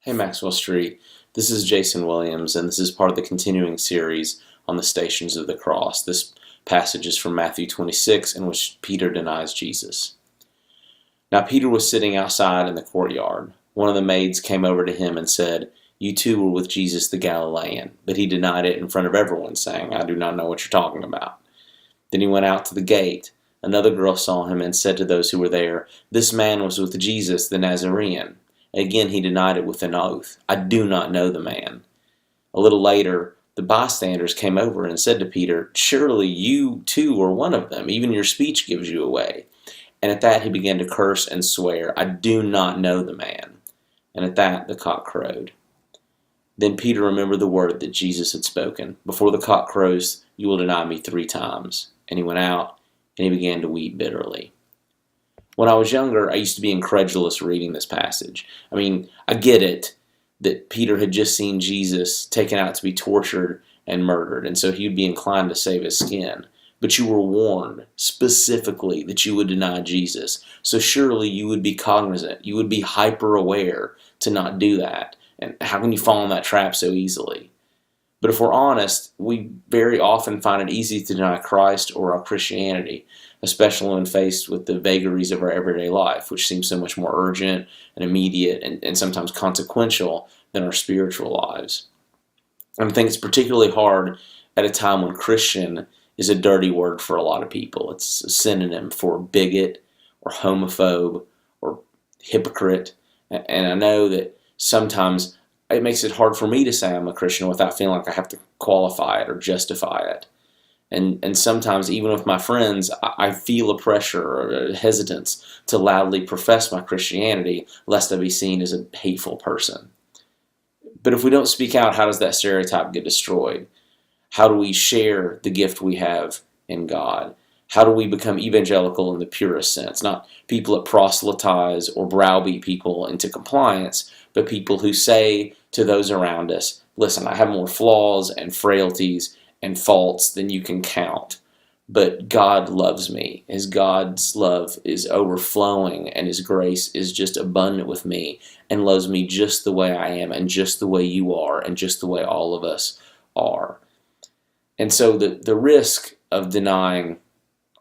Hey Maxwell Street, this is Jason Williams, and this is part of the continuing series on the Stations of the Cross. This passage is from Matthew 26, in which Peter denies Jesus. Now Peter was sitting outside in the courtyard. One of the maids came over to him and said, "You too were with Jesus the Galilean." But he denied it in front of everyone, saying, "I do not know what you're talking about." Then he went out to the gate. Another girl saw him and said to those who were there, "This man was with Jesus the Nazarene." Again he denied it with an oath, "I do not know the man." A little later, the bystanders came over and said to Peter, "Surely you too are one of them. Even your speech gives you away." And at that he began to curse and swear, "I do not know the man." And at that the cock crowed. Then Peter remembered the word that Jesus had spoken, "Before the cock crows, you will deny me 3 times." And he went out and he began to weep bitterly. When I was younger, I used to be incredulous reading this passage. I get it that Peter had just seen Jesus taken out to be tortured and murdered, and so he would be inclined to save his skin. But you were warned specifically that you would deny Jesus, so surely you would be cognizant, you would be hyper-aware to not do that. And how can you fall in that trap so easily? But if we're honest, we very often find it easy to deny Christ or our Christianity, especially when faced with the vagaries of our everyday life, which seems so much more urgent and immediate and sometimes consequential than our spiritual lives. I think it's particularly hard at a time when Christian is a dirty word for a lot of people. It's a synonym for bigot or homophobe or hypocrite. And I know that sometimes it makes it hard for me to say I'm a Christian without feeling like I have to qualify it or justify it. And sometimes, even with my friends, I feel a pressure or a hesitance to loudly profess my Christianity, lest I be seen as a hateful person. But if we don't speak out, how does that stereotype get destroyed? How do we share the gift we have in God? How do we become evangelical in the purest sense? Not people that proselytize or browbeat people into compliance, but people who say to those around us, "Listen, I have more flaws and frailties and faults than you can count, but God loves me. God's love is overflowing, and His grace is just abundant with me, and loves me just the way I am, and just the way you are, and just the way all of us are." And so the risk of denying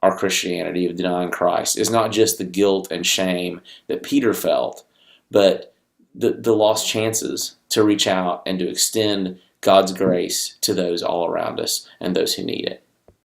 our Christianity, of denying Christ, is not just the guilt and shame that Peter felt, but the lost chances to reach out and to extend God's grace to those all around us and those who need it.